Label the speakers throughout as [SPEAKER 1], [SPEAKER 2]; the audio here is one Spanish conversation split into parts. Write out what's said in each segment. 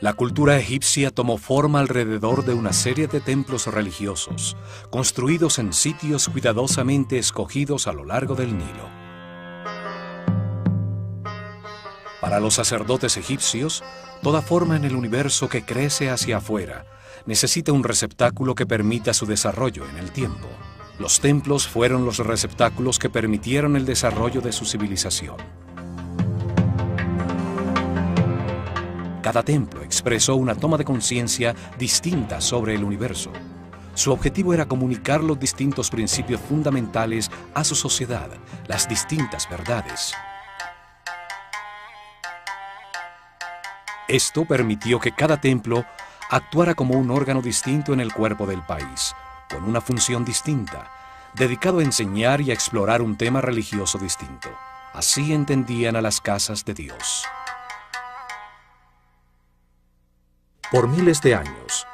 [SPEAKER 1] La cultura egipcia tomó forma alrededor de una serie de templos religiosos, construidos en sitios cuidadosamente escogidos a lo largo del Nilo. Para los sacerdotes egipcios, toda forma en el universo que crece hacia afuera necesita un receptáculo que permita su desarrollo en el tiempo. Los templos fueron los receptáculos que permitieron el desarrollo de su civilización. Cada templo expresó una toma de conciencia distinta sobre el universo. Su objetivo era comunicar los distintos principios fundamentales a su sociedad, las distintas verdades. Esto permitió que cada templo actuara como un órgano distinto en el cuerpo del país, con una función distinta, dedicado a enseñar y a explorar un tema religioso distinto. Así entendían a las casas de Dios. Por miles de años,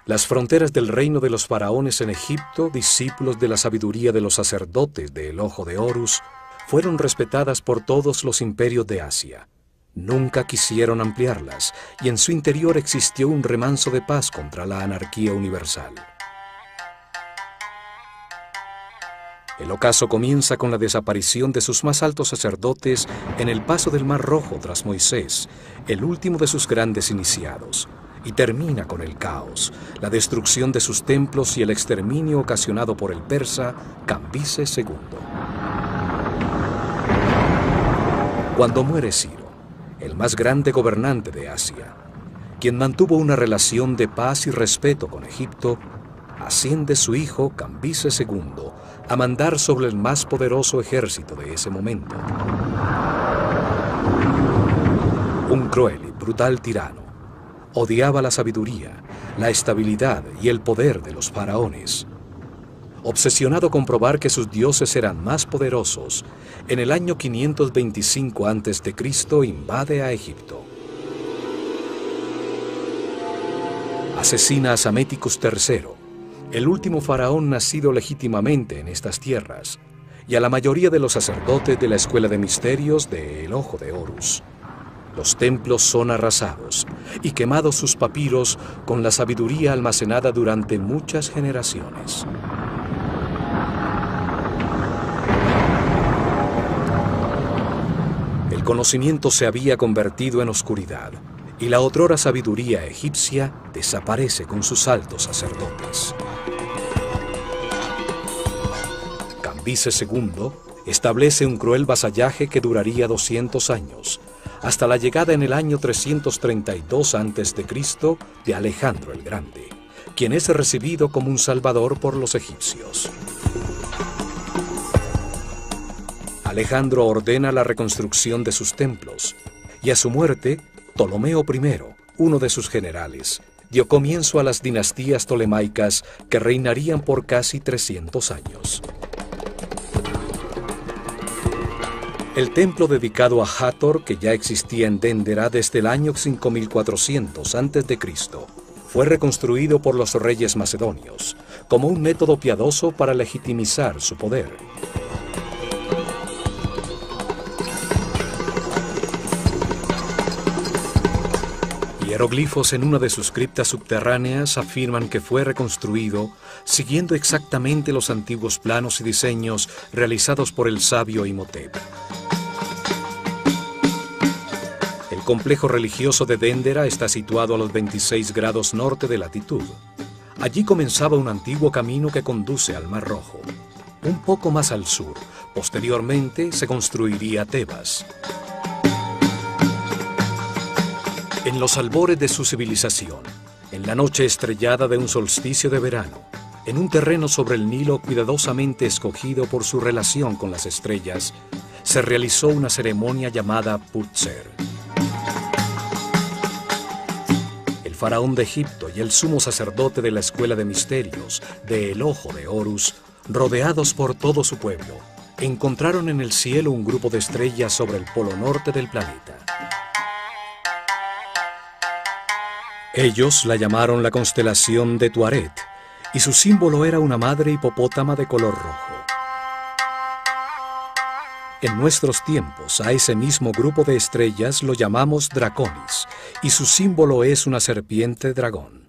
[SPEAKER 1] las fronteras del reino de los faraones en Egipto, discípulos de la sabiduría de los sacerdotes del Ojo de Horus, fueron respetadas por todos los imperios de Asia. Nunca quisieron ampliarlas, y en su interior existió un remanso de paz contra la anarquía universal. El ocaso comienza con la desaparición de sus más altos sacerdotes en el paso del Mar Rojo tras Moisés, el último de sus grandes iniciados, y termina con el caos, la destrucción de sus templos y el exterminio ocasionado por el persa Cambises II. Cuando muere Ciro, el más grande gobernante de Asia, quien mantuvo una relación de paz y respeto con Egipto, asciende su hijo Cambises II a mandar sobre el más poderoso ejército de ese momento. Un cruel y brutal tirano. Odiaba la sabiduría, la estabilidad y el poder de los faraones. Obsesionado con probar que sus dioses eran más poderosos, en el año 525 a.C. invade a Egipto. Asesina a Psaméticus III, el último faraón nacido legítimamente en estas tierras, y a la mayoría de los sacerdotes de la escuela de misterios de El Ojo de Horus. Los templos son arrasados y quemados sus papiros con la sabiduría almacenada durante muchas generaciones. El conocimiento se había convertido en oscuridad y la otrora sabiduría egipcia desaparece con sus altos sacerdotes. Cambises II establece un cruel vasallaje que duraría 200 años, hasta la llegada en el año 332 a.C. de Alejandro el Grande, quien es recibido como un salvador por los egipcios. Alejandro ordena la reconstrucción de sus templos, y a su muerte, Ptolomeo I, uno de sus generales, dio comienzo a las dinastías ptolemaicas que reinarían por casi 300 años. El templo dedicado a Hathor, que ya existía en Déndera desde el año 5400 a.C., fue reconstruido por los reyes macedonios, como un método piadoso para legitimizar su poder. Hieroglifos en una de sus criptas subterráneas afirman que fue reconstruido siguiendo exactamente los antiguos planos y diseños realizados por el sabio Imhotep. El complejo religioso de Déndera está situado a los 26 grados norte de latitud. Allí comenzaba un antiguo camino que conduce al Mar Rojo. Un poco más al sur, posteriormente se construiría Tebas. En los albores de su civilización, en la noche estrellada de un solsticio de verano, en un terreno sobre el Nilo cuidadosamente escogido por su relación con las estrellas, se realizó una ceremonia llamada Putzer. El faraón de Egipto y el sumo sacerdote de la escuela de misterios de El Ojo de Horus, rodeados por todo su pueblo, encontraron en el cielo un grupo de estrellas sobre el polo norte del planeta. Ellos la llamaron la constelación de Tuaret, y su símbolo era una madre hipopótama de color rojo. En nuestros tiempos, a ese mismo grupo de estrellas lo llamamos Draconis, y su símbolo es una serpiente dragón.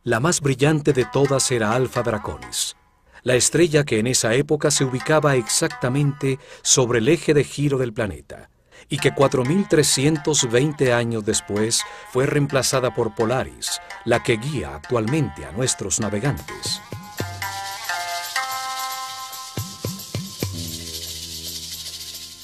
[SPEAKER 1] La más brillante de todas era Alfa Draconis, la estrella que en esa época se ubicaba exactamente sobre el eje de giro del planeta, y que 4.320 años después fue reemplazada por Polaris, la que guía actualmente a nuestros navegantes.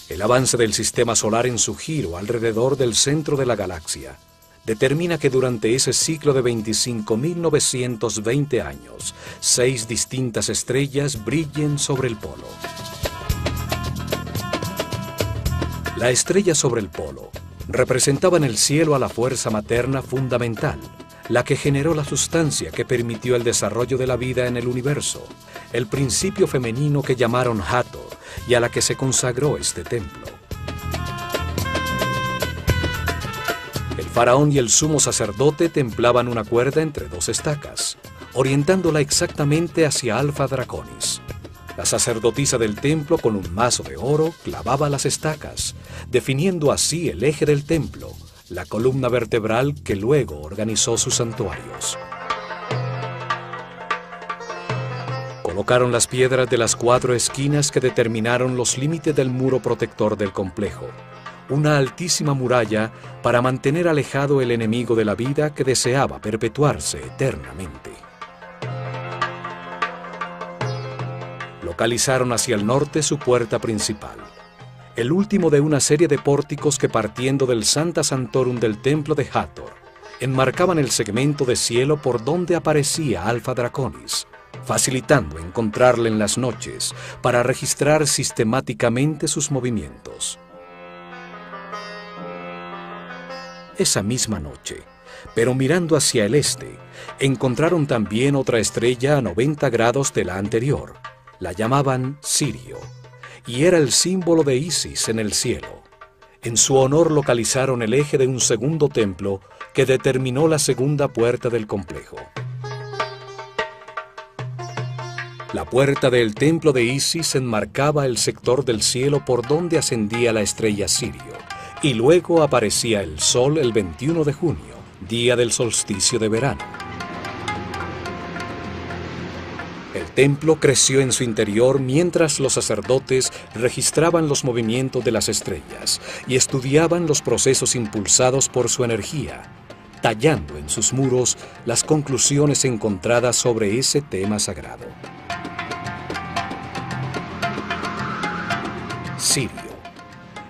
[SPEAKER 1] El avance del sistema solar en su giro alrededor del centro de la galaxia determina que durante ese ciclo de 25.920 años, 6 distintas estrellas brillen sobre el polo. La estrella sobre el polo representaba en el cielo a la fuerza materna fundamental, la que generó la sustancia que permitió el desarrollo de la vida en el universo, el principio femenino que llamaron Hathor y a la que se consagró este templo. El faraón y el sumo sacerdote templaban una cuerda entre 2 estacas, orientándola exactamente hacia Alfa Draconis. La sacerdotisa del templo con un mazo de oro clavaba las estacas, definiendo así el eje del templo, la columna vertebral que luego organizó sus santuarios. Colocaron las piedras de las 4 esquinas que determinaron los límites del muro protector del complejo, una altísima muralla para mantener alejado el enemigo de la vida que deseaba perpetuarse eternamente. Localizaron hacia el norte su puerta principal, el último de una serie de pórticos que, partiendo del Sancta Sanctorum del templo de Hathor, enmarcaban el segmento de cielo por donde aparecía Alfa Draconis, facilitando encontrarle en las noches para registrar sistemáticamente sus movimientos. Esa misma noche, pero mirando hacia el este, encontraron también otra estrella a 90 grados de la anterior. La llamaban Sirio, y era el símbolo de Isis en el cielo. En su honor localizaron el eje de un segundo templo que determinó la segunda puerta del complejo. La puerta del templo de Isis enmarcaba el sector del cielo por donde ascendía la estrella Sirio, y luego aparecía el sol el 21 de junio, día del solsticio de verano. El templo creció en su interior mientras los sacerdotes registraban los movimientos de las estrellas y estudiaban los procesos impulsados por su energía, tallando en sus muros las conclusiones encontradas sobre ese tema sagrado. Sirio,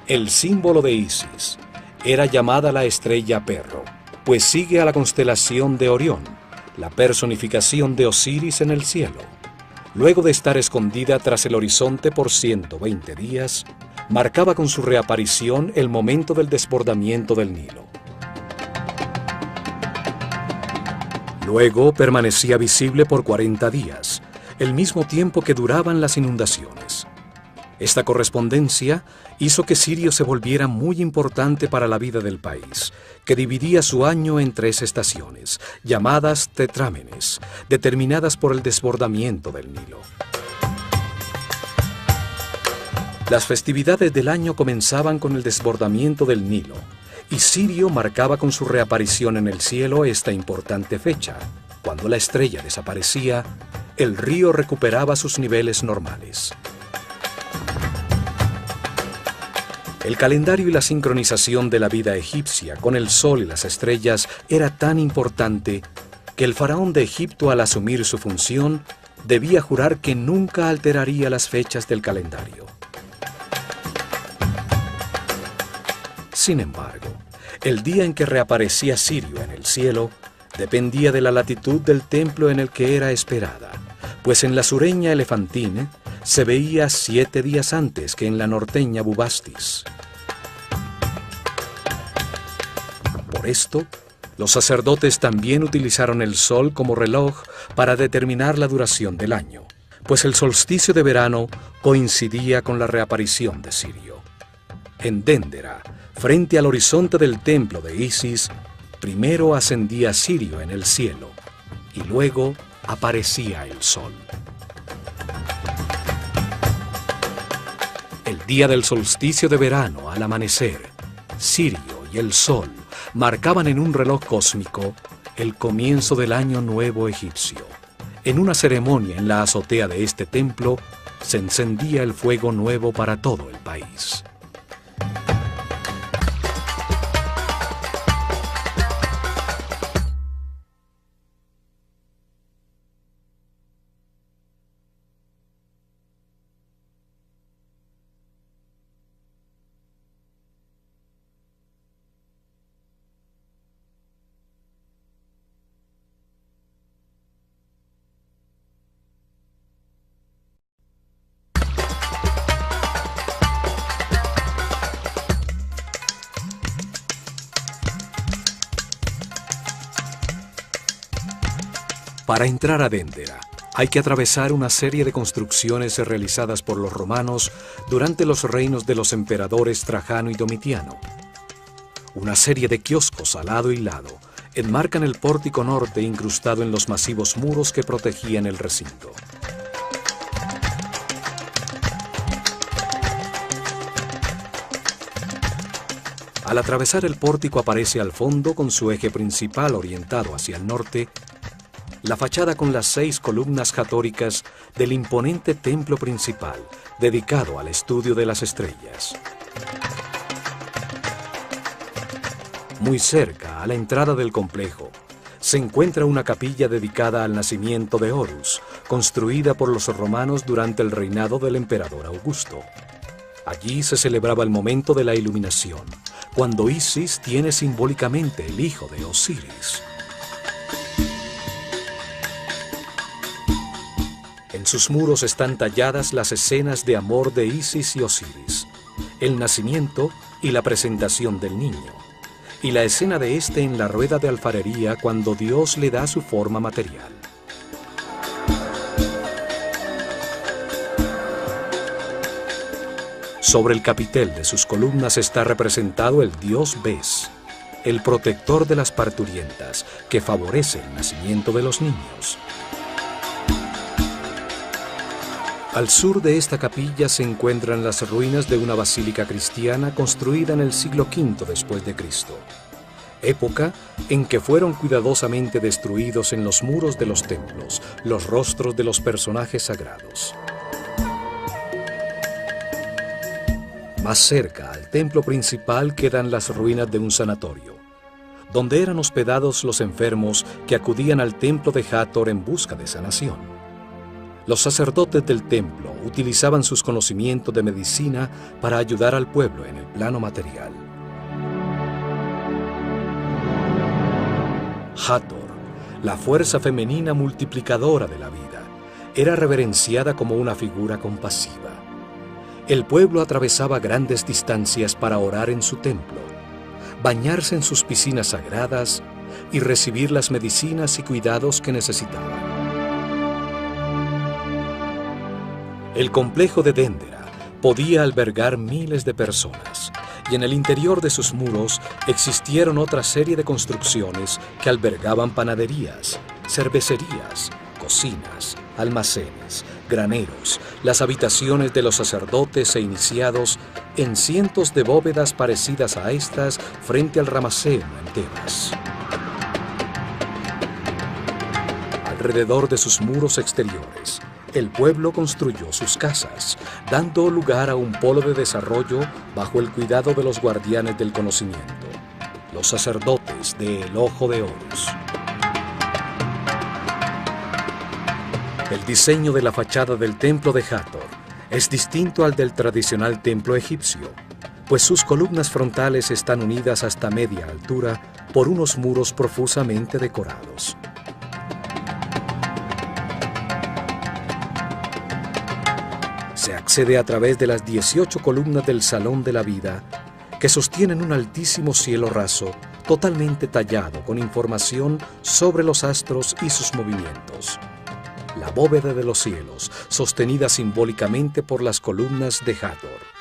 [SPEAKER 1] el símbolo de Isis, era llamada la estrella perro, pues sigue a la constelación de Orión, la personificación de Osiris en el cielo. Luego de estar escondida tras el horizonte por 120 días, marcaba con su reaparición el momento del desbordamiento del Nilo. Luego permanecía visible por 40 días, el mismo tiempo que duraban las inundaciones. Esta correspondencia hizo que Sirio se volviera muy importante para la vida del país, que dividía su año en 3 estaciones, llamadas tetrámenes, determinadas por el desbordamiento del Nilo. Las festividades del año comenzaban con el desbordamiento del Nilo, y Sirio marcaba con su reaparición en el cielo esta importante fecha. Cuando la estrella desaparecía, el río recuperaba sus niveles normales. El calendario y la sincronización de la vida egipcia con el sol y las estrellas era tan importante que el faraón de Egipto, al asumir su función, debía jurar que nunca alteraría las fechas del calendario. Sin embargo, el día en que reaparecía Sirio en el cielo dependía de la latitud del templo en el que era esperada, pues en la sureña Elefantine se veía 7 días antes que en la norteña Bubastis. Por esto, los sacerdotes también utilizaron el sol como reloj para determinar la duración del año, pues el solsticio de verano coincidía con la reaparición de Sirio. En Déndera, frente al horizonte del templo de Isis, primero ascendía Sirio en el cielo y luego aparecía el sol. día del solsticio de verano, al amanecer, Sirio y el Sol marcaban en un reloj cósmico el comienzo del año nuevo egipcio. En una ceremonia en la azotea de este templo, se encendía el fuego nuevo para todo el país. Para entrar a Déndera, hay que atravesar una serie de construcciones realizadas por los romanos durante los reinos de los emperadores Trajano y Domitiano. Una serie de kioscos a lado y lado enmarcan el pórtico norte incrustado en los masivos muros que protegían el recinto. Al atravesar el pórtico aparece al fondo, con su eje principal orientado hacia el norte, la fachada con las 6 columnas jatóricas del imponente templo principal, dedicado al estudio de las estrellas. Muy cerca, a la entrada del complejo, se encuentra una capilla dedicada al nacimiento de Horus, construida por los romanos durante el reinado del emperador Augusto. Allí se celebraba el momento de la iluminación, cuando Isis tiene simbólicamente el hijo de Osiris. En sus muros están talladas las escenas de amor de Isis y Osiris, el nacimiento y la presentación del niño, y la escena de este en la rueda de alfarería cuando Dios le da su forma material. Sobre el capitel de sus columnas está representado el dios Bes, el protector de las parturientas, que favorece el nacimiento de los niños. Al sur de esta capilla se encuentran las ruinas de una basílica cristiana construida en el siglo V después de Cristo, época en que fueron cuidadosamente destruidos en los muros de los templos los rostros de los personajes sagrados. Más cerca al templo principal quedan las ruinas de un sanatorio, donde eran hospedados los enfermos que acudían al templo de Hathor en busca de sanación. Los sacerdotes del templo utilizaban sus conocimientos de medicina para ayudar al pueblo en el plano material. Hathor, la fuerza femenina multiplicadora de la vida, era reverenciada como una figura compasiva. El pueblo atravesaba grandes distancias para orar en su templo, bañarse en sus piscinas sagradas y recibir las medicinas y cuidados que necesitaban. El complejo de Déndera podía albergar miles de personas, y en el interior de sus muros existieron otra serie de construcciones que albergaban panaderías, cervecerías, cocinas, almacenes, graneros, las habitaciones de los sacerdotes e iniciados en cientos de bóvedas parecidas a estas frente al Rameseno en Tebas. Alrededor de sus muros exteriores, el pueblo construyó sus casas, dando lugar a un polo de desarrollo bajo el cuidado de los guardianes del conocimiento, los sacerdotes del Ojo de Horus. El diseño de la fachada del templo de Hathor es distinto al del tradicional templo egipcio, pues sus columnas frontales están unidas hasta media altura por unos muros profusamente decorados. Se accede a través de las 18 columnas del Salón de la Vida, que sostienen un altísimo cielo raso, totalmente tallado con información sobre los astros y sus movimientos. La bóveda de los cielos, sostenida simbólicamente por las columnas de Hathor.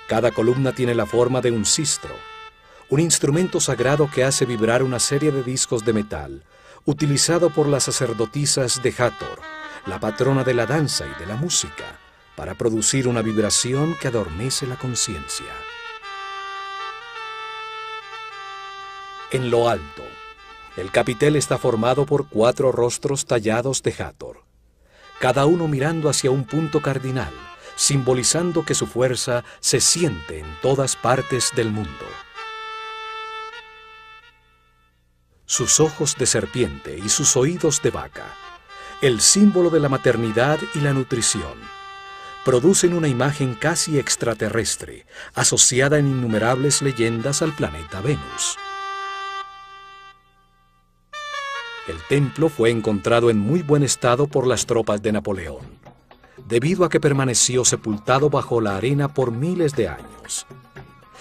[SPEAKER 1] Cada columna tiene la forma de un sistro, un instrumento sagrado que hace vibrar una serie de discos de metal, utilizado por las sacerdotisas de Hathor, la patrona de la danza y de la música, para producir una vibración que adormece la conciencia. En lo alto, el capitel está formado por 4 rostros tallados de Hathor, cada uno mirando hacia un punto cardinal, simbolizando que su fuerza se siente en todas partes del mundo. Sus ojos de serpiente y sus oídos de vaca, el símbolo de la maternidad y la nutrición, producen una imagen casi extraterrestre, asociada en innumerables leyendas al planeta Venus. El templo fue encontrado en muy buen estado por las tropas de Napoleón, debido a que permaneció sepultado bajo la arena por miles de años.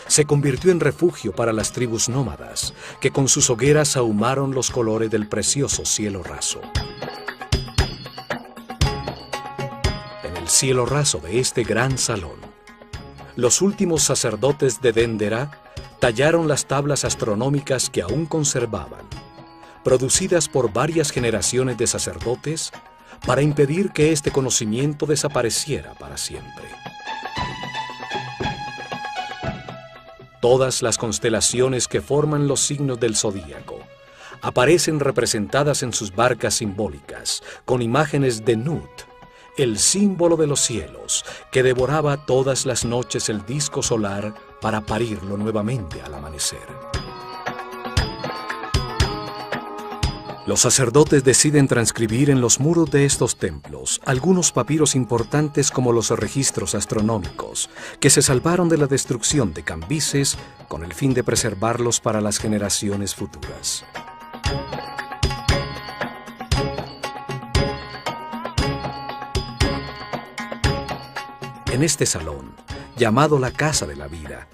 [SPEAKER 1] Se convirtió en refugio para las tribus nómadas, que con sus hogueras ahumaron los colores del precioso cielo raso. En el cielo raso de este gran salón, los últimos sacerdotes de Dendera tallaron las tablas astronómicas que aún conservaban, producidas por varias generaciones de sacerdotes, para impedir que este conocimiento desapareciera para siempre. Todas las constelaciones que forman los signos del zodíaco aparecen representadas en sus barcas simbólicas, con imágenes de Nut, el símbolo de los cielos, que devoraba todas las noches el disco solar para parirlo nuevamente al amanecer. Los sacerdotes deciden transcribir en los muros de estos templos algunos papiros importantes como los registros astronómicos, que se salvaron de la destrucción de Cambises con el fin de preservarlos para las generaciones futuras. En este salón, llamado la Casa de la Vida,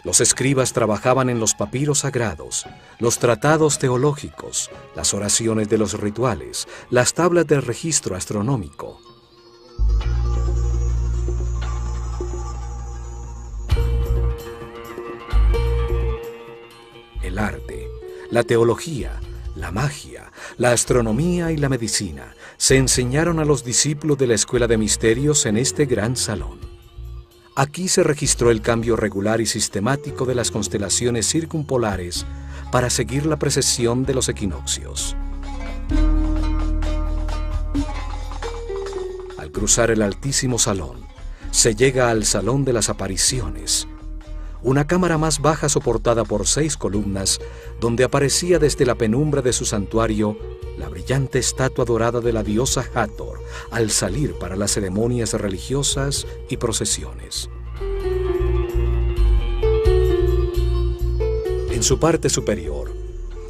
[SPEAKER 1] los escribas trabajaban en los papiros sagrados, los tratados teológicos, las oraciones de los rituales, las tablas del registro astronómico. El arte, la teología, la magia, la astronomía y la medicina se enseñaron a los discípulos de la Escuela de Misterios en este gran salón. Aquí se registró el cambio regular y sistemático de las constelaciones circumpolares para seguir la precesión de los equinoccios. Al cruzar el altísimo salón, se llega al Salón de las Apariciones, una cámara más baja soportada por 6 columnas, donde aparecía desde la penumbra de su santuario la brillante estatua dorada de la diosa Hathor al salir para las ceremonias religiosas y procesiones. En su parte superior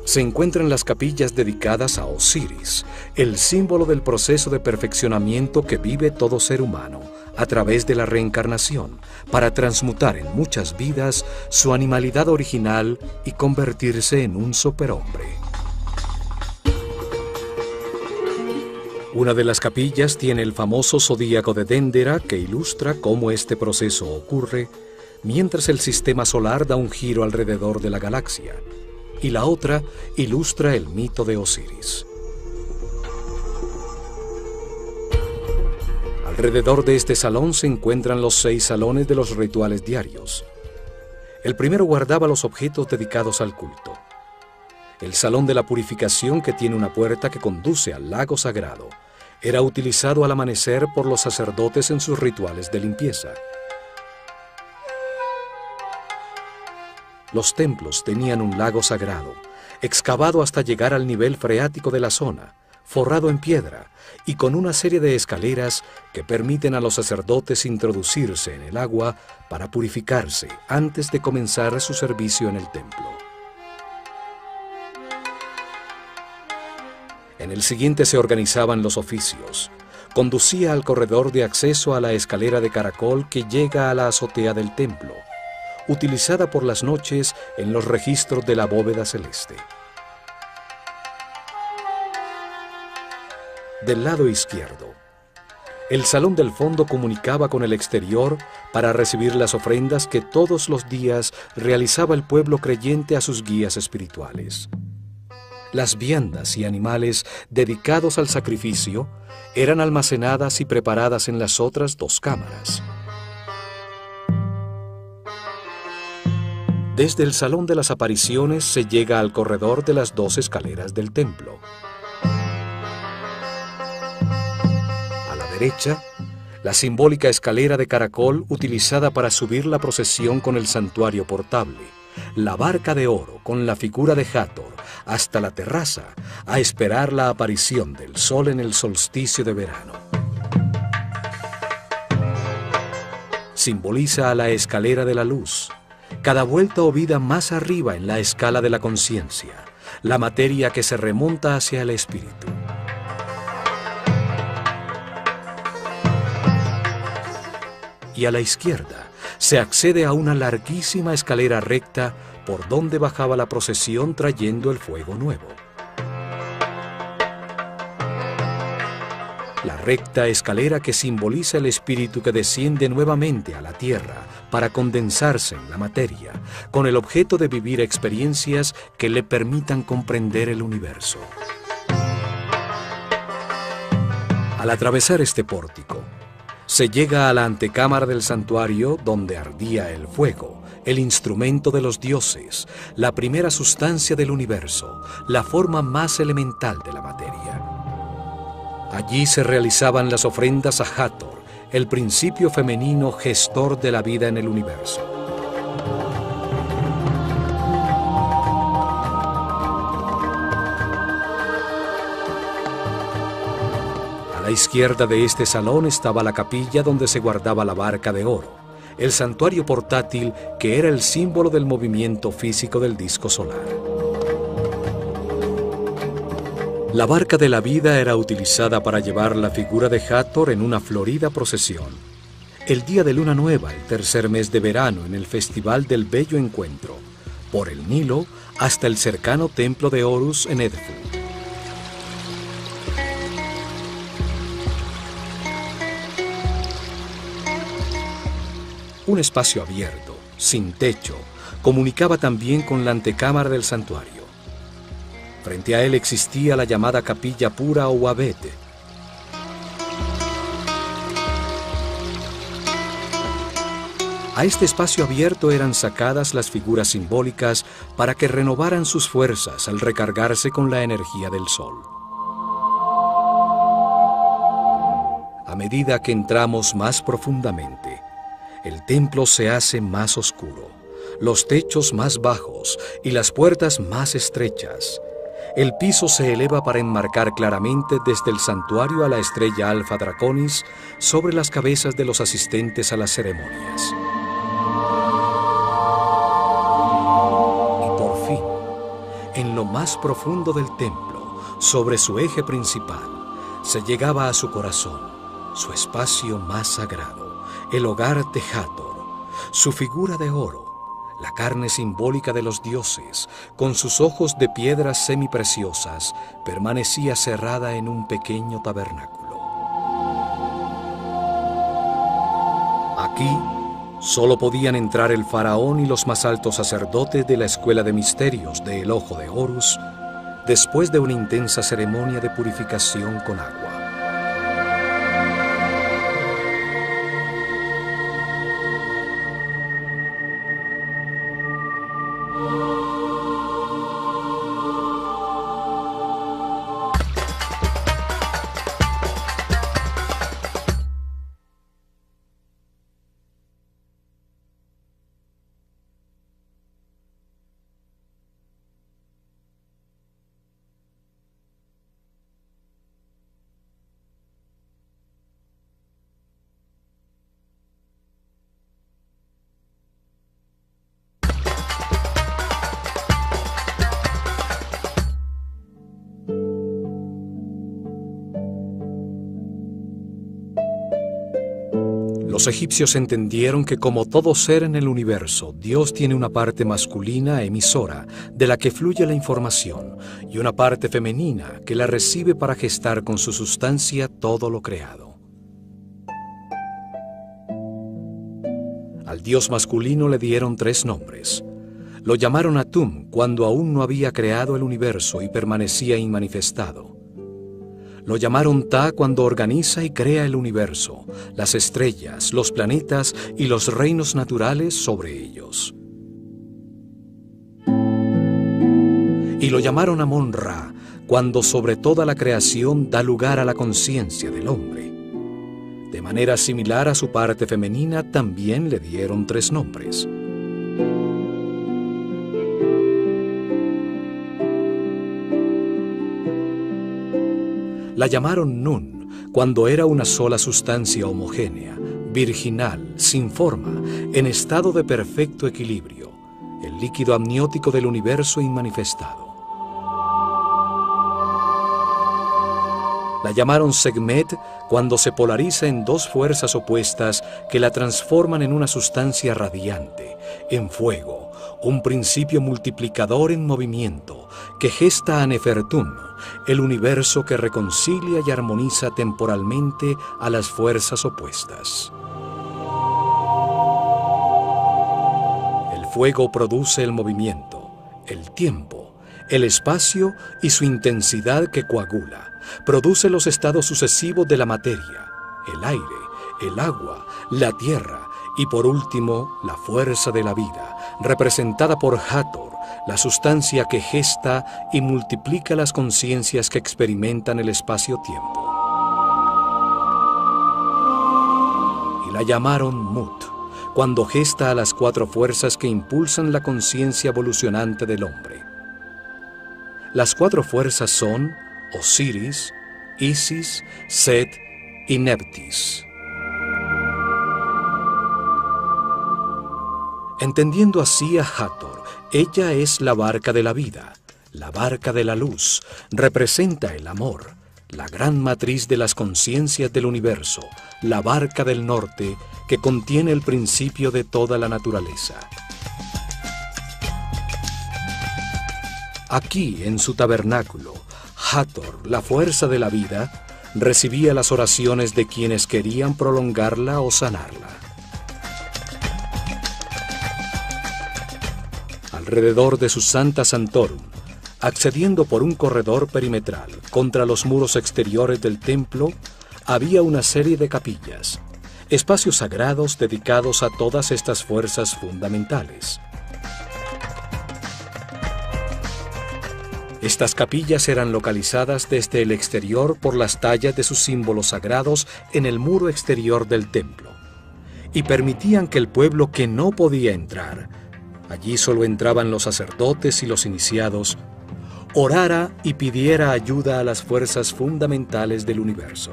[SPEAKER 1] se encuentran las capillas dedicadas a Osiris, el símbolo del proceso de perfeccionamiento que vive todo ser humano a través de la reencarnación, para transmutar en muchas vidas su animalidad original y convertirse en un superhombre. Una de las capillas tiene el famoso zodíaco de Dendera, que ilustra cómo este proceso ocurre mientras el sistema solar da un giro alrededor de la galaxia, y la otra ilustra el mito de Osiris. Alrededor de este salón se encuentran los 6 salones de los rituales diarios. El primero guardaba los objetos dedicados al culto. El salón de la purificación, que tiene una puerta que conduce al lago sagrado, era utilizado al amanecer por los sacerdotes en sus rituales de limpieza. Los templos tenían un lago sagrado, excavado hasta llegar al nivel freático de la zona, forrado en piedra y con una serie de escaleras que permiten a los sacerdotes introducirse en el agua para purificarse antes de comenzar su servicio en el templo. En el siguiente se organizaban los oficios. Conducía al corredor de acceso a la escalera de caracol que llega a la azotea del templo, utilizada por las noches en los registros de la bóveda celeste. Del lado izquierdo, El salón del fondo comunicaba con el exterior para recibir las ofrendas que todos los días realizaba el pueblo creyente a sus guías espirituales. Las viandas y animales dedicados al sacrificio eran almacenadas y preparadas en las otras dos cámaras. Desde el Salón de las Apariciones se llega al corredor de las 2 escaleras del templo. A la derecha, la simbólica escalera de caracol utilizada para subir la procesión con el santuario portable, la barca de oro con la figura de Hathor hasta la terraza a esperar la aparición del sol en el solsticio de verano. Simboliza a la escalera de la luz, cada vuelta o vida más arriba en la escala de la conciencia, la materia que se remonta hacia el espíritu. Y a la izquierda se accede a una larguísima escalera recta por donde bajaba la procesión trayendo el fuego nuevo. La recta escalera que simboliza el espíritu que desciende nuevamente a la tierra para condensarse en la materia, con el objeto de vivir experiencias que le permitan comprender el universo. Al atravesar este pórtico, se llega a la antecámara del santuario donde ardía el fuego, el instrumento de los dioses, la primera sustancia del universo, la forma más elemental de la materia. Allí se realizaban las ofrendas a Hathor, el principio femenino gestor de la vida en el universo. A la izquierda de este salón estaba la capilla donde se guardaba la barca de oro, el santuario portátil que era el símbolo del movimiento físico del disco solar. La barca de la vida era utilizada para llevar la figura de Hathor en una florida procesión. El día de luna nueva, el tercer mes de verano, en el Festival del Bello Encuentro, por el Nilo hasta el cercano templo de Horus en Edfu. Un espacio abierto, sin techo, comunicaba también con la antecámara del santuario. Frente a él existía la llamada capilla pura o abete. A este espacio abierto eran sacadas las figuras simbólicas para que renovaran sus fuerzas al recargarse con la energía del sol. A medida que entramos más profundamente, el templo se hace más oscuro, los techos más bajos y las puertas más estrechas. El piso se eleva para enmarcar claramente desde el santuario a la estrella Alfa Draconis sobre las cabezas de los asistentes a las ceremonias. Y por fin, en lo más profundo del templo, sobre su eje principal, se llegaba a su corazón, su espacio más sagrado, el hogar de Hathor, su figura de oro, la carne simbólica de los dioses, con sus ojos de piedras semipreciosas, permanecía cerrada en un pequeño tabernáculo. Aquí solo podían entrar el faraón y los más altos sacerdotes de la escuela de misterios del Ojo de Horus, después de una intensa ceremonia de purificación con agua. Los egipcios entendieron que como todo ser en el universo, Dios tiene una parte masculina emisora de la que fluye la información y una parte femenina que la recibe para gestar con su sustancia todo lo creado. Al dios masculino le dieron 3 nombres. Lo llamaron Atum cuando aún no había creado el universo y permanecía inmanifestado. Lo llamaron Ta cuando organiza y crea el universo, las estrellas, los planetas y los reinos naturales sobre ellos. Y lo llamaron Amon-Ra cuando sobre toda la creación da lugar a la conciencia del hombre. De manera similar a su parte femenina, también le dieron 3 nombres. La llamaron Nun cuando era una sola sustancia homogénea, virginal, sin forma, en estado de perfecto equilibrio, el líquido amniótico del universo inmanifestado. La llamaron Sekhmet cuando se polariza en 2 fuerzas opuestas que la transforman en una sustancia radiante, en fuego, un principio multiplicador en movimiento, que gesta a Nefertum, el universo que reconcilia y armoniza temporalmente a las fuerzas opuestas. El fuego produce el movimiento, el tiempo, el espacio y su intensidad que coagula. Produce los estados sucesivos de la materia, el aire, el agua, la tierra y por último la fuerza de la vida, representada por Hathor, la sustancia que gesta y multiplica las conciencias que experimentan el espacio-tiempo. Y la llamaron Mut, cuando gesta a las 4 fuerzas que impulsan la conciencia evolucionante del hombre. Las 4 fuerzas son Osiris, Isis, Set y Neptis. Entendiendo así a Hathor, ella es la barca de la vida, la barca de la luz, representa el amor, la gran matriz de las conciencias del universo, la barca del norte que contiene el principio de toda la naturaleza. Aquí, en su tabernáculo, Hathor, la fuerza de la vida, recibía las oraciones de quienes querían prolongarla o sanarla. Alrededor de su Santa Santorum, accediendo por un corredor perimetral contra los muros exteriores del templo, había una serie de capillas, espacios sagrados dedicados a todas estas fuerzas fundamentales. Estas capillas eran localizadas desde el exterior por las tallas de sus símbolos sagrados en el muro exterior del templo, y permitían que el pueblo que no podía entrar, allí solo entraban los sacerdotes y los iniciados, orara y pidiera ayuda a las fuerzas fundamentales del universo.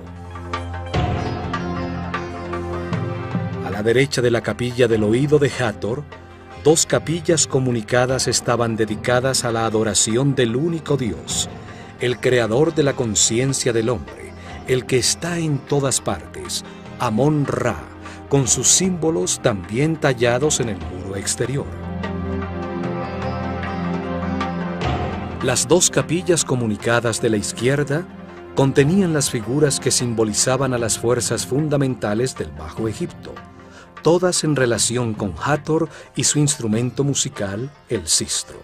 [SPEAKER 1] A la derecha de la capilla del oído de Hathor, 2 capillas comunicadas estaban dedicadas a la adoración del único Dios, el creador de la conciencia del hombre, el que está en todas partes, Amon-Ra, con sus símbolos también tallados en el muro exterior. Las 2 capillas comunicadas de la izquierda contenían las figuras que simbolizaban a las fuerzas fundamentales del Bajo Egipto, todas en relación con Hathor y su instrumento musical, el sistro.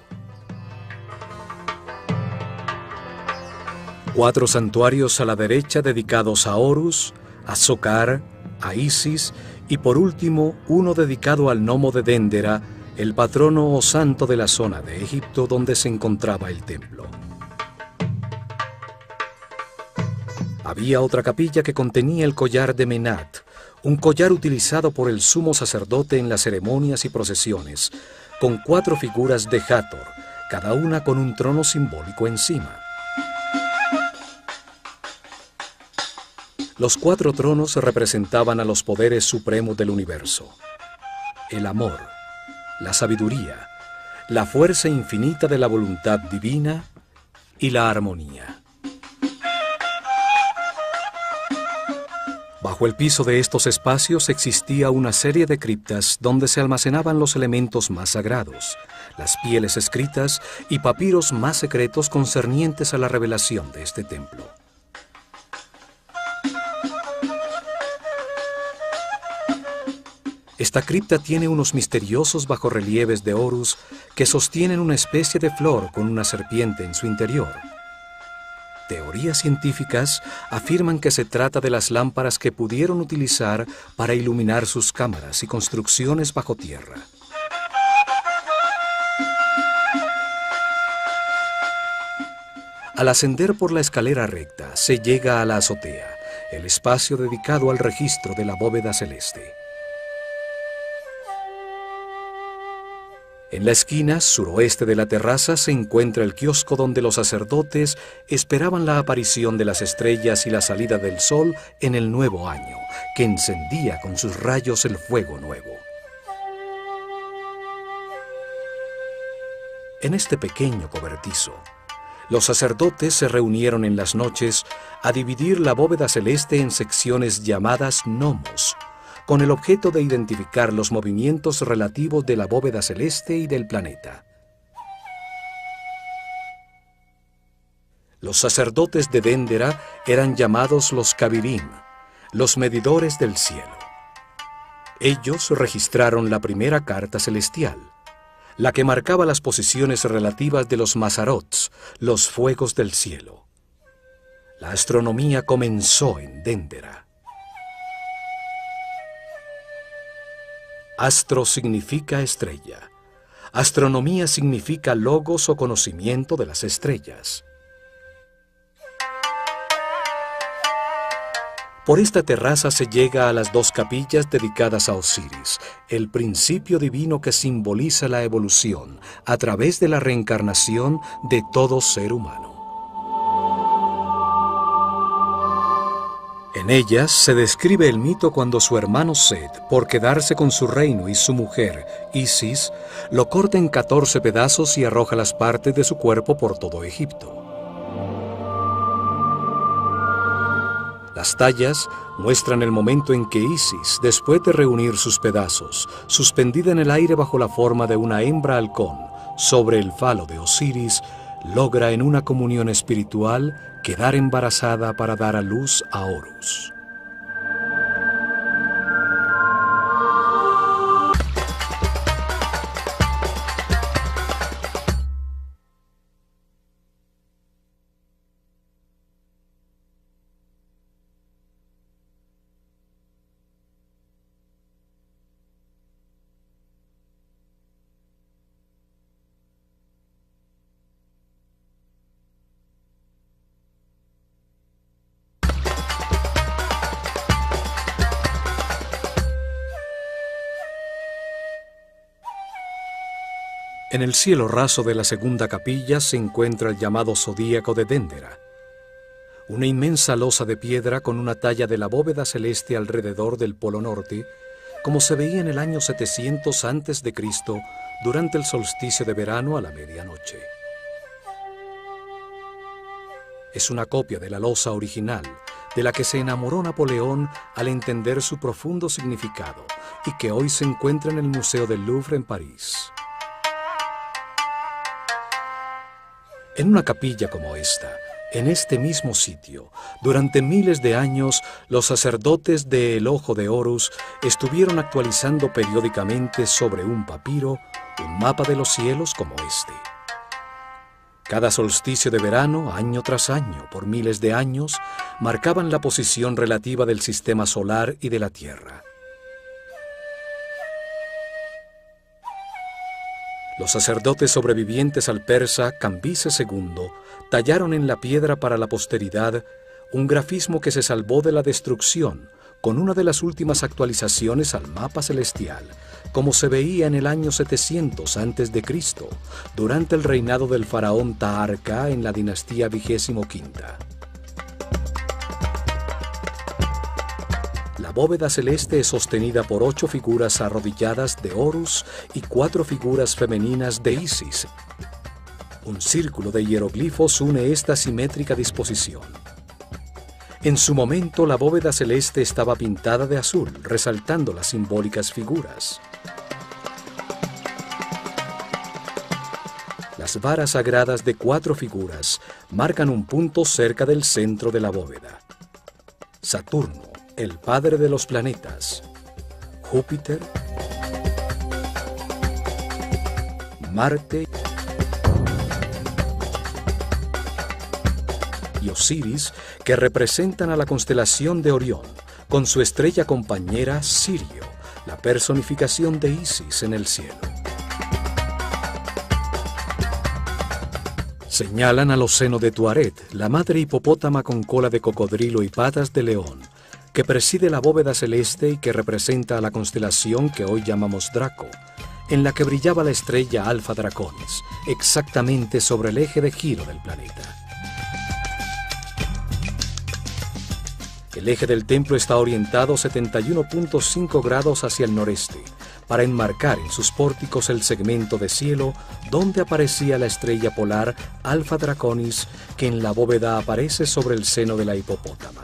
[SPEAKER 1] 4 santuarios a la derecha dedicados a Horus, a Sokar, a Isis y por último uno dedicado al gnomo de Dendera, el patrono o santo de la zona de Egipto donde se encontraba el templo. Había otra capilla que contenía el collar de Menat, un collar utilizado por el sumo sacerdote en las ceremonias y procesiones, con 4 figuras de Hathor, cada una con un trono simbólico encima. Los 4 tronos representaban a los poderes supremos del universo: el amor, la sabiduría, la fuerza infinita de la voluntad divina y la armonía. Bajo el piso de estos espacios existía una serie de criptas donde se almacenaban los elementos más sagrados, las pieles escritas y papiros más secretos concernientes a la revelación de este templo. Esta cripta tiene unos misteriosos bajorrelieves de Horus que sostienen una especie de flor con una serpiente en su interior. Teorías científicas afirman que se trata de las lámparas que pudieron utilizar para iluminar sus cámaras y construcciones bajo tierra. Al ascender por la escalera recta, se llega a la azotea, el espacio dedicado al registro de la bóveda celeste. En la esquina suroeste de la terraza se encuentra el kiosco donde los sacerdotes esperaban la aparición de las estrellas y la salida del sol en el nuevo año, que encendía con sus rayos el fuego nuevo. En este pequeño cobertizo, los sacerdotes se reunieron en las noches a dividir la bóveda celeste en secciones llamadas gnomos, con el objeto de identificar los movimientos relativos de la bóveda celeste y del planeta. Los sacerdotes de Dendera eran llamados los Kabirim, los medidores del cielo. Ellos registraron la primera carta celestial, la que marcaba las posiciones relativas de los Mazarots, los fuegos del cielo. La astronomía comenzó en Dendera. Astro significa estrella. Astronomía significa logos o conocimiento de las estrellas. Por esta terraza se llega a las dos capillas dedicadas a Osiris, el principio divino que simboliza la evolución a través de la reencarnación de todo ser humano. En ellas se describe el mito cuando su hermano Set, por quedarse con su reino y su mujer, Isis, lo corta en 14 pedazos y arroja las partes de su cuerpo por todo Egipto. Las tallas muestran el momento en que Isis, después de reunir sus pedazos, suspendida en el aire bajo la forma de una hembra halcón, sobre el falo de Osiris, logra en una comunión espiritual quedar embarazada para dar a luz a Horus. En el cielo raso de la segunda capilla se encuentra el llamado zodíaco de Dendera, una inmensa losa de piedra con una talla de la bóveda celeste alrededor del polo norte, como se veía en el año 700 a.C. durante el solsticio de verano a la medianoche. Es una copia de la losa original, de la que se enamoró Napoleón al entender su profundo significado y que hoy se encuentra en el Museo del Louvre en París. En una capilla como esta, en este mismo sitio, durante miles de años, los sacerdotes de El Ojo de Horus estuvieron actualizando periódicamente sobre un papiro un mapa de los cielos como este. Cada solsticio de verano, año tras año, por miles de años, marcaban la posición relativa del sistema solar y de la Tierra. Los sacerdotes sobrevivientes al persa Cambises II tallaron en la piedra para la posteridad un grafismo que se salvó de la destrucción con una de las últimas actualizaciones al mapa celestial, como se veía en el año 700 a.C., durante el reinado del faraón Taharqa en la dinastía 25ª. La bóveda celeste es sostenida por 8 figuras arrodilladas de Horus y 4 figuras femeninas de Isis. Un círculo de hieroglifos une esta simétrica disposición. En su momento, la bóveda celeste estaba pintada de azul, resaltando las simbólicas figuras. Las varas sagradas de 4 figuras marcan un punto cerca del centro de la bóveda. Saturno, el padre de los planetas. Júpiter, Marte y Osiris, que representan a la constelación de Orión, con su estrella compañera Sirio, la personificación de Isis en el cielo. Señalan al océano de Tuaret, la madre hipopótama con cola de cocodrilo y patas de león, que preside la bóveda celeste y que representa a la constelación que hoy llamamos Draco, en la que brillaba la estrella Alfa Draconis, exactamente sobre el eje de giro del planeta. El eje del templo está orientado 71.5 grados hacia el noreste, para enmarcar en sus pórticos el segmento de cielo donde aparecía la estrella polar Alfa Draconis, que en la bóveda aparece sobre el seno de la hipopótama.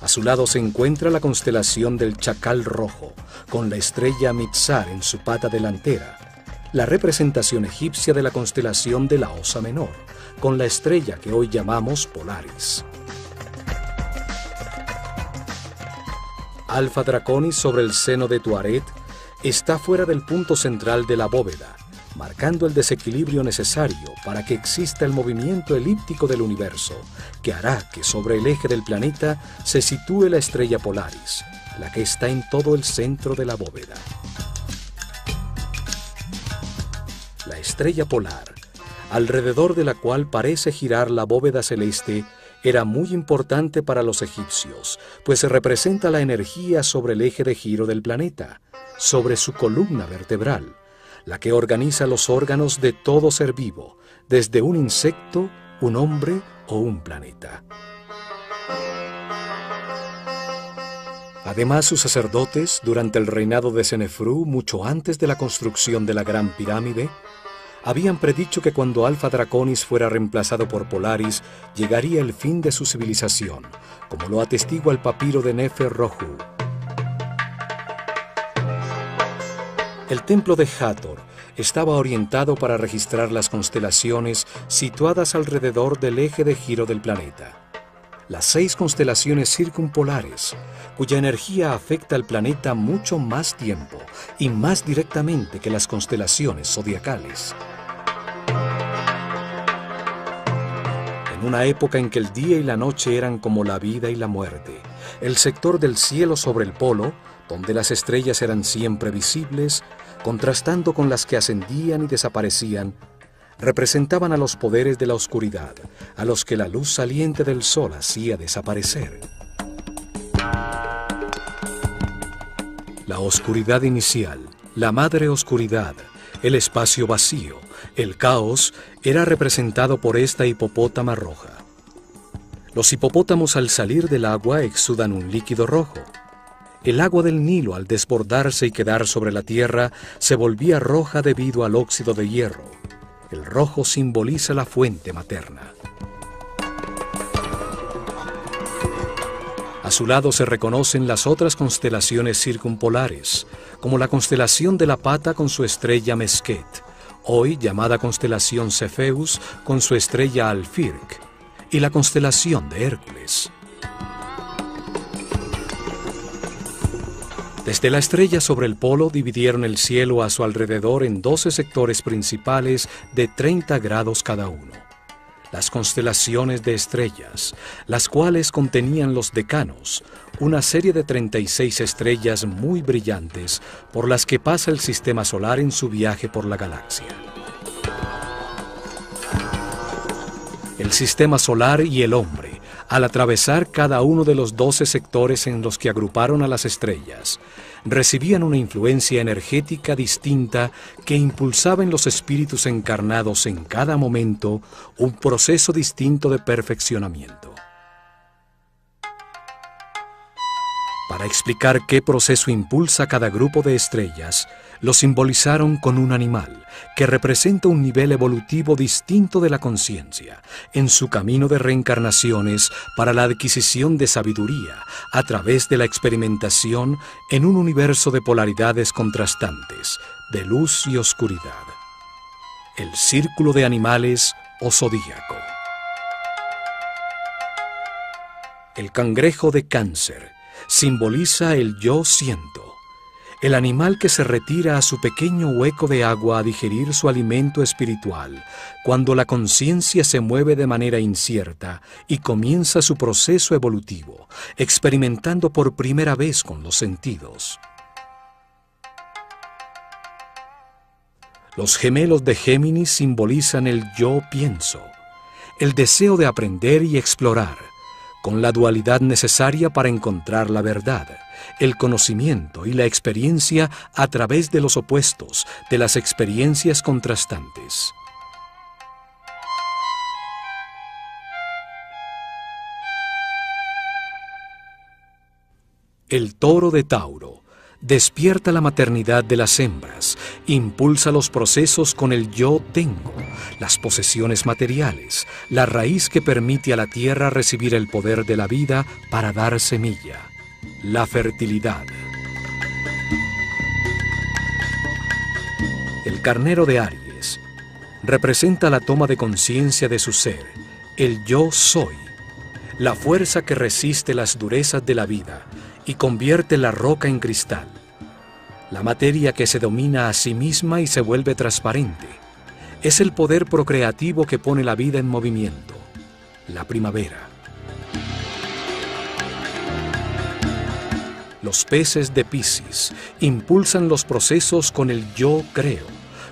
[SPEAKER 1] A su lado se encuentra la constelación del Chacal Rojo, con la estrella Mitzar en su pata delantera, la representación egipcia de la constelación de la Osa Menor, con la estrella que hoy llamamos Polaris. Alfa Draconis sobre el seno de Tuaret está fuera del punto central de la bóveda, marcando el desequilibrio necesario para que exista el movimiento elíptico del universo, que hará que sobre el eje del planeta se sitúe la estrella Polaris, la que está en todo el centro de la bóveda. La estrella polar, alrededor de la cual parece girar la bóveda celeste, era muy importante para los egipcios, pues representa la energía sobre el eje de giro del planeta, sobre su columna vertebral, la que organiza los órganos de todo ser vivo, desde un insecto, un hombre o un planeta. Además, sus sacerdotes, durante el reinado de Senefrú, mucho antes de la construcción de la Gran Pirámide, habían predicho que cuando Alfa Draconis fuera reemplazado por Polaris, llegaría el fin de su civilización, como lo atestigua el papiro de Nefer-Rohu. El templo de Hathor estaba orientado para registrar las constelaciones situadas alrededor del eje de giro del planeta. Las 6 constelaciones circumpolares, cuya energía afecta al planeta mucho más tiempo y más directamente que las constelaciones zodiacales. En una época en que el día y la noche eran como la vida y la muerte, el sector del cielo sobre el polo, donde las estrellas eran siempre visibles, contrastando con las que ascendían y desaparecían, representaban a los poderes de la oscuridad, a los que la luz saliente del sol hacía desaparecer. La oscuridad inicial, la madre oscuridad, el espacio vacío, el caos, era representado por esta hipopótama roja. Los hipopótamos al salir del agua exudan un líquido rojo. El agua del Nilo, al desbordarse y quedar sobre la tierra, se volvía roja debido al óxido de hierro. El rojo simboliza la fuente materna. A su lado se reconocen las otras constelaciones circumpolares, como la constelación de la Pata con su estrella Mesquet, hoy llamada constelación Cefeus con su estrella Alfirc, y la constelación de Hércules. Desde la estrella sobre el polo dividieron el cielo a su alrededor en 12 sectores principales de 30 grados cada uno. Las constelaciones de estrellas, las cuales contenían los decanos, una serie de 36 estrellas muy brillantes por las que pasa el sistema solar en su viaje por la galaxia. El sistema solar y el hombre, al atravesar cada uno de los 12 sectores en los que agruparon a las estrellas, recibían una influencia energética distinta que impulsaba en los espíritus encarnados en cada momento un proceso distinto de perfeccionamiento. Para explicar qué proceso impulsa cada grupo de estrellas, lo simbolizaron con un animal que representa un nivel evolutivo distinto de la conciencia en su camino de reencarnaciones para la adquisición de sabiduría a través de la experimentación en un universo de polaridades contrastantes, de luz y oscuridad. El círculo de animales o zodíaco. El cangrejo de Cáncer simboliza el yo siento, el animal que se retira a su pequeño hueco de agua a digerir su alimento espiritual, cuando la conciencia se mueve de manera incierta y comienza su proceso evolutivo, experimentando por primera vez con los sentidos. Los gemelos de Géminis simbolizan el yo pienso, el deseo de aprender y explorar, con la dualidad necesaria para encontrar la verdad, el conocimiento y la experiencia a través de los opuestos, de las experiencias contrastantes. El toro de Tauro despierta la maternidad de las hembras, impulsa los procesos con el yo tengo, las posesiones materiales, la raíz que permite a la tierra recibir el poder de la vida para dar semilla, la fertilidad. El carnero de Aries representa la toma de conciencia de su ser, el yo soy, la fuerza que resiste las durezas de la vida y convierte la roca en cristal, la materia que se domina a sí misma y se vuelve transparente. Es el poder procreativo que pone la vida en movimiento, la primavera. Los peces de Piscis impulsan los procesos con el yo creo,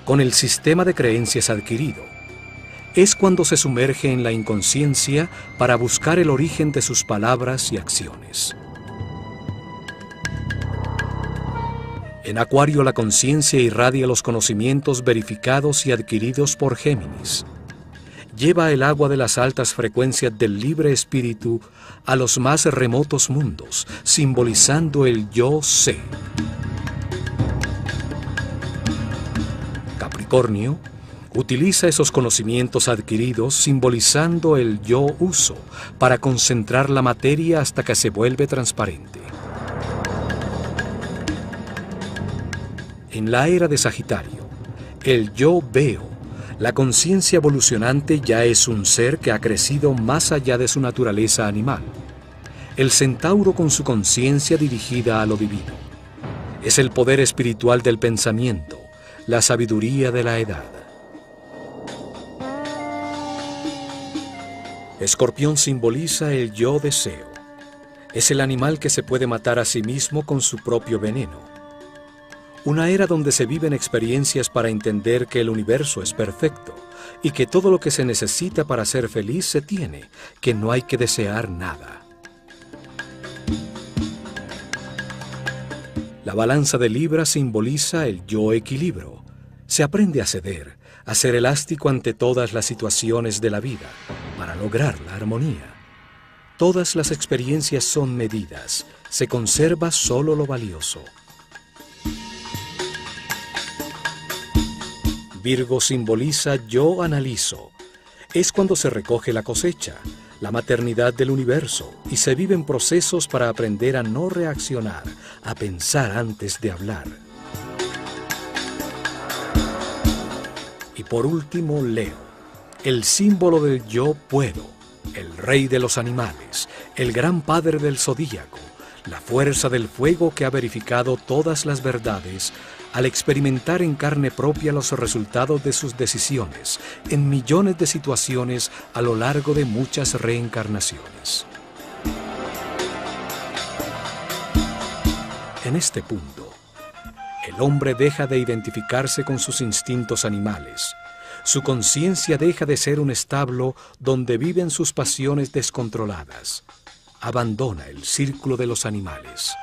[SPEAKER 1] con el sistema de creencias adquirido. Es cuando se sumerge en la inconsciencia para buscar el origen de sus palabras y acciones. En Acuario la conciencia irradia los conocimientos verificados y adquiridos por Géminis. Lleva el agua de las altas frecuencias del libre espíritu a los más remotos mundos, simbolizando el yo sé. Capricornio utiliza esos conocimientos adquiridos simbolizando el yo uso para concentrar la materia hasta que se vuelve transparente. En la era de Sagitario, el yo veo, la conciencia evolucionante ya es un ser que ha crecido más allá de su naturaleza animal. El centauro con su conciencia dirigida a lo divino. Es el poder espiritual del pensamiento, la sabiduría de la edad. Escorpión simboliza el yo deseo. Es el animal que se puede matar a sí mismo con su propio veneno. Una era donde se viven experiencias para entender que el universo es perfecto y que todo lo que se necesita para ser feliz se tiene, que no hay que desear nada. La balanza de Libra simboliza el yo equilibrio. Se aprende a ceder, a ser elástico ante todas las situaciones de la vida, para lograr la armonía. Todas las experiencias son medidas, se conserva solo lo valioso. Virgo simboliza yo analizo. Es cuando se recoge la cosecha, la maternidad del universo, y se viven procesos para aprender a no reaccionar, a pensar antes de hablar. Y por último, Leo, el símbolo del yo puedo, el rey de los animales, el gran padre del zodíaco, la fuerza del fuego que ha verificado todas las verdades al experimentar en carne propia los resultados de sus decisiones en millones de situaciones a lo largo de muchas reencarnaciones. En este punto, el hombre deja de identificarse con sus instintos animales. Su conciencia deja de ser un establo donde viven sus pasiones descontroladas. Abandona el círculo de los animales.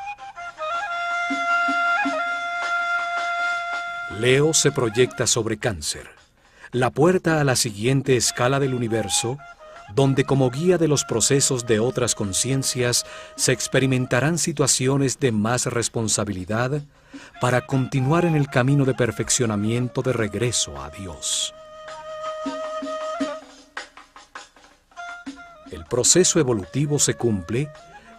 [SPEAKER 1] Leo se proyecta sobre Cáncer, la puerta a la siguiente escala del universo, donde como guía de los procesos de otras conciencias se experimentarán situaciones de más responsabilidad para continuar en el camino de perfeccionamiento de regreso a Dios. El proceso evolutivo se cumple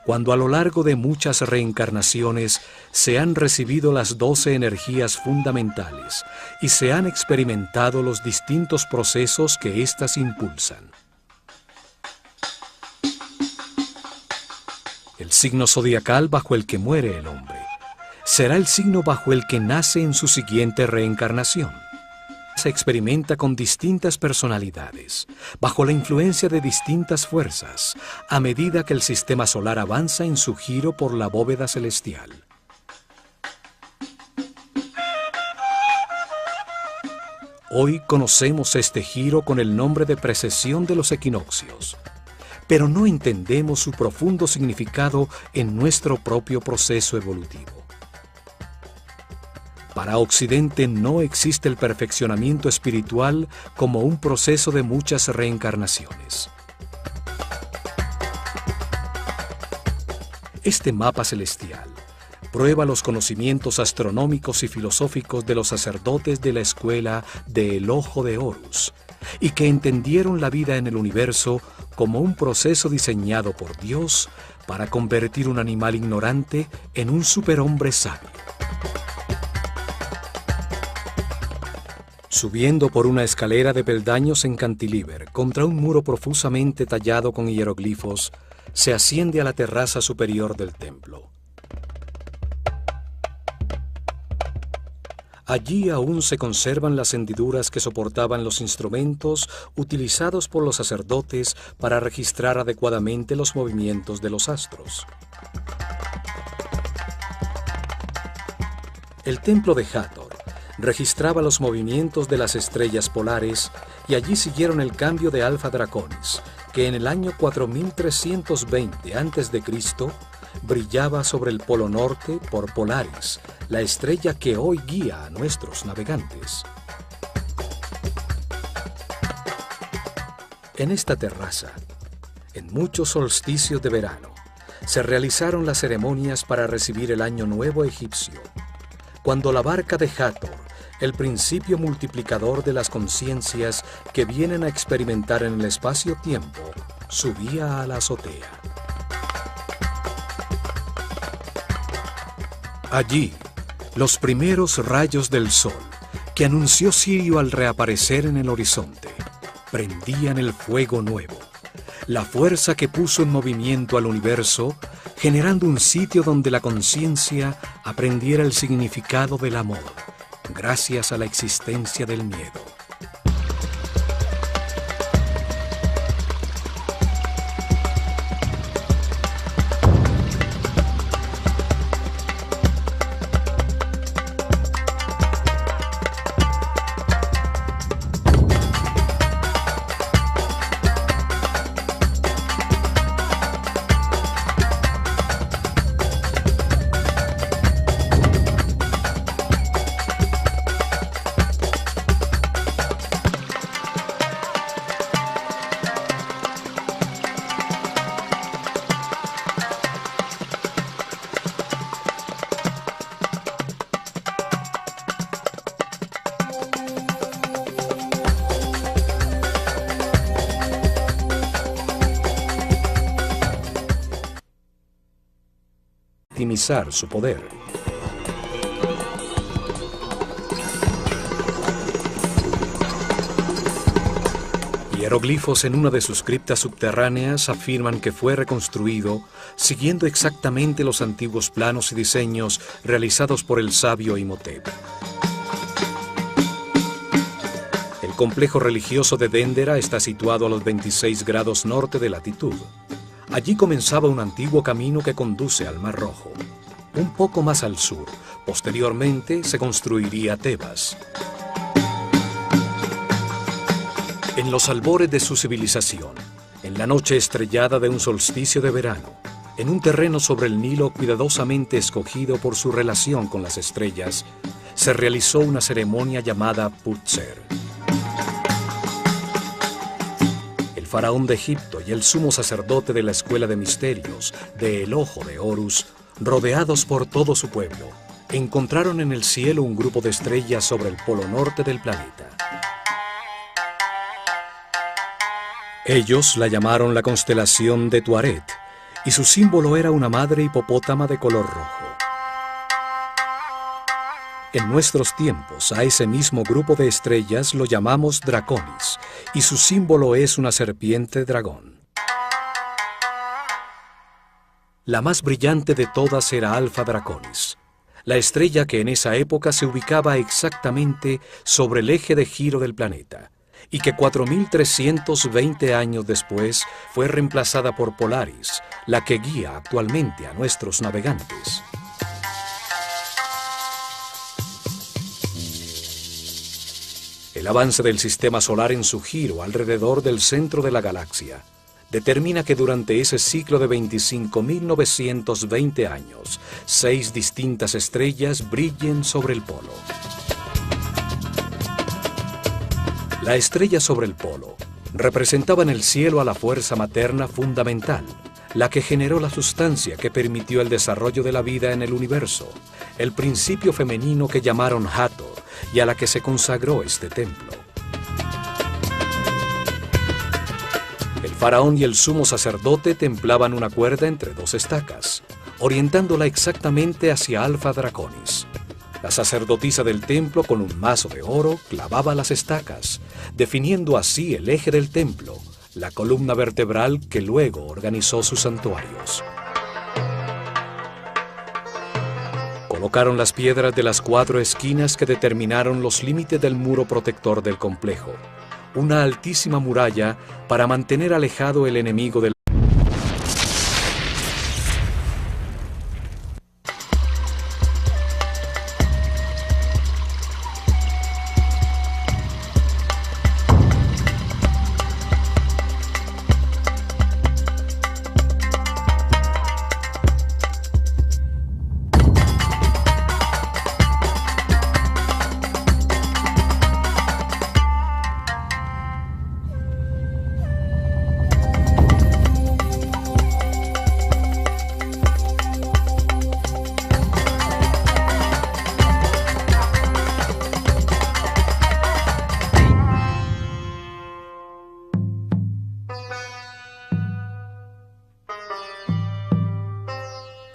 [SPEAKER 1] cuando a lo largo de muchas reencarnaciones se han recibido las 12 energías fundamentales y se han experimentado los distintos procesos que éstas impulsan. El signo zodiacal bajo el que muere el hombre será el signo bajo el que nace en su siguiente reencarnación. Se experimenta con distintas personalidades, bajo la influencia de distintas fuerzas, a medida que el sistema solar avanza en su giro por la bóveda celestial. Hoy conocemos este giro con el nombre de precesión de los equinoccios, pero no entendemos su profundo significado en nuestro propio proceso evolutivo. Para Occidente no existe el perfeccionamiento espiritual como un proceso de muchas reencarnaciones. Este mapa celestial prueba los conocimientos astronómicos y filosóficos de los sacerdotes de la escuela del Ojo de Horus, y que entendieron la vida en el universo como un proceso diseñado por Dios para convertir un animal ignorante en un superhombre sabio. Subiendo por una escalera de peldaños en cantilever contra un muro profusamente tallado con hieroglifos, se asciende a la terraza superior del templo. Allí aún se conservan las hendiduras que soportaban los instrumentos utilizados por los sacerdotes para registrar adecuadamente los movimientos de los astros. El templo de Hathor registraba los movimientos de las estrellas polares y allí siguieron el cambio de Alfa Draconis, que en el año 4320 a.C. brillaba sobre el polo norte por Polaris, la estrella que hoy guía a nuestros navegantes. En esta terraza, en muchos solsticios de verano, se realizaron las ceremonias para recibir el Año Nuevo egipcio, cuando la barca de Hathor, el principio multiplicador de las conciencias que vienen a experimentar en el espacio-tiempo, subía a la azotea. Allí, los primeros rayos del sol, que anunció Sirio al reaparecer en el horizonte, prendían el fuego nuevo, la fuerza que puso en movimiento al universo, generando un sitio donde la conciencia aprendiera el significado del amor, gracias a la existencia del miedo. Optimizar su poder. Hieroglifos en una de sus criptas subterráneas afirman que fue reconstruido siguiendo exactamente los antiguos planos y diseños realizados por el sabio Imhotep. El complejo religioso de Dendera está situado a los 26 grados norte de latitud. Allí comenzaba un antiguo camino que conduce al Mar Rojo. Un poco más al sur, posteriormente se construiría Tebas. En los albores de su civilización, en la noche estrellada de un solsticio de verano, en un terreno sobre el Nilo cuidadosamente escogido por su relación con las estrellas, se realizó una ceremonia llamada Putzer. El faraón de Egipto y el sumo sacerdote de la escuela de misterios del Ojo de Horus, rodeados por todo su pueblo, encontraron en el cielo un grupo de estrellas sobre el polo norte del planeta. Ellos la llamaron la constelación de Tuaret, y su símbolo era una madre hipopótama de color rojo. En nuestros tiempos, a ese mismo grupo de estrellas lo llamamos Draconis, y su símbolo es una serpiente dragón. La más brillante de todas era Alfa Draconis, la estrella que en esa época se ubicaba exactamente sobre el eje de giro del planeta, y que 4.320 años después fue reemplazada por Polaris, la que guía actualmente a nuestros navegantes. El avance del sistema solar en su giro alrededor del centro de la galaxia determina que durante ese ciclo de 25.920 años, 6 distintas estrellas brillen sobre el polo. La estrella sobre el polo representaba en el cielo a la fuerza materna fundamental, la que generó la sustancia que permitió el desarrollo de la vida en el universo, el principio femenino que llamaron Hathor y a la que se consagró este templo. El faraón y el sumo sacerdote templaban una cuerda entre 2 estacas, orientándola exactamente hacia Alfa Draconis. La sacerdotisa del templo con un mazo de oro clavaba las estacas, definiendo así el eje del templo, la columna vertebral que luego organizó sus santuarios. Colocaron las piedras de las 4 esquinas que determinaron los límites del muro protector del complejo, una altísima muralla para mantener alejado el enemigo del...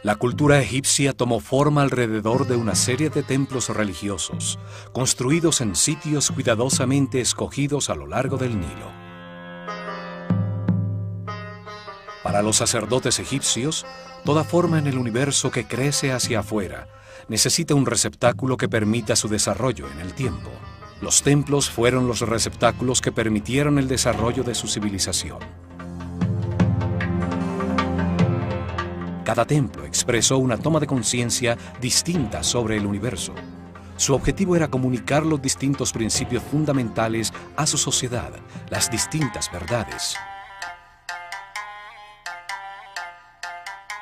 [SPEAKER 1] La cultura egipcia tomó forma alrededor de una serie de templos religiosos, construidos en sitios cuidadosamente escogidos a lo largo del Nilo. Para los sacerdotes egipcios, toda forma en el universo que crece hacia afuera necesita un receptáculo que permita su desarrollo en el tiempo. Los templos fueron los receptáculos que permitieron el desarrollo de su civilización. Cada templo expresó una toma de conciencia distinta sobre el universo. Su objetivo era comunicar los distintos principios fundamentales a su sociedad, las distintas verdades.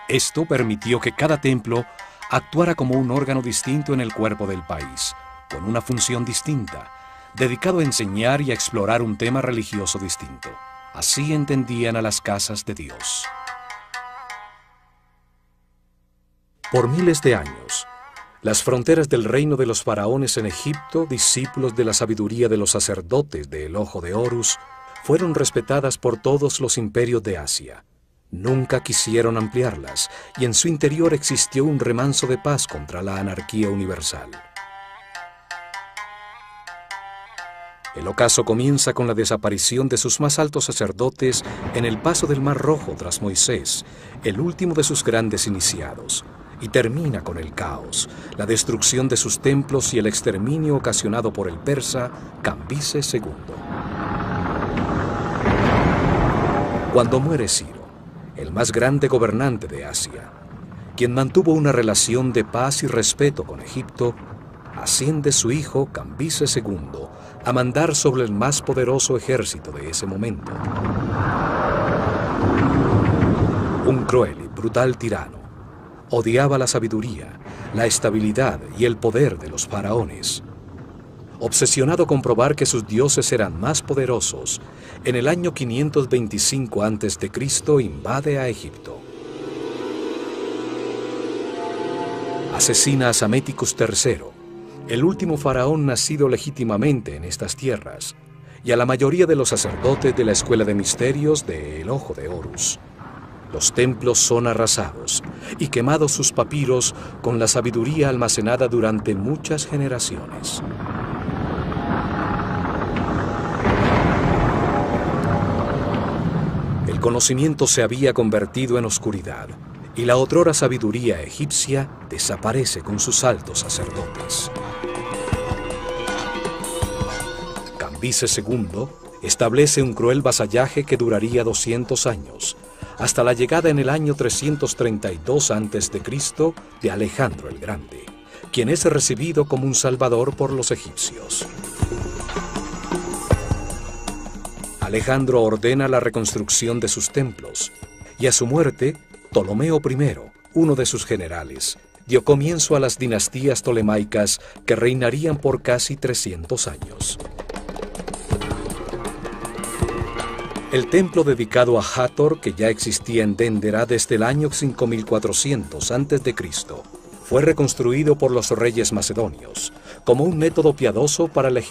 [SPEAKER 1] Esto permitió que cada templo actuara como un órgano distinto en el cuerpo del país, con una función distinta, dedicado a enseñar y a explorar un tema religioso distinto. Así entendían a las casas de Dios. Por miles de años, las fronteras del reino de los faraones en Egipto, discípulos de la sabiduría de los sacerdotes del Ojo de Horus, fueron respetadas por todos los imperios de Asia. Nunca quisieron ampliarlas, y en su interior existió un remanso de paz contra la anarquía universal. El ocaso comienza con la desaparición de sus más altos sacerdotes en el paso del Mar Rojo tras Moisés, el último de sus grandes iniciados, y termina con el caos, la destrucción de sus templos y el exterminio ocasionado por el persa Cambises II. Cuando muere Ciro, el más grande gobernante de Asia, quien mantuvo una relación de paz y respeto con Egipto, asciende su hijo Cambises II a mandar sobre el más poderoso ejército de ese momento. Un cruel y brutal tirano, odiaba la sabiduría, la estabilidad y el poder de los faraones. Obsesionado con probar que sus dioses eran más poderosos, en el año 525 a.C. invade a Egipto. Asesina a Psaméticus III, el último faraón nacido legítimamente en estas tierras, y a la mayoría de los sacerdotes de la Escuela de Misterios de El Ojo de Horus. Los templos son arrasados y quemados sus papiros con la sabiduría almacenada durante muchas generaciones. El conocimiento se había convertido en oscuridad y la otrora sabiduría egipcia desaparece con sus altos sacerdotes. Cambises II establece un cruel vasallaje que duraría 200 años, hasta la llegada en el año 332 a.C. de Alejandro el Grande, quien es recibido como un salvador por los egipcios. Alejandro ordena la reconstrucción de sus templos, y a su muerte, Ptolomeo I, uno de sus generales, dio comienzo a las dinastías ptolemaicas que reinarían por casi 300 años. El templo dedicado a Hathor, que ya existía en Dendera desde el año 5400 a.C., fue reconstruido por los reyes macedonios como un método piadoso para legitimar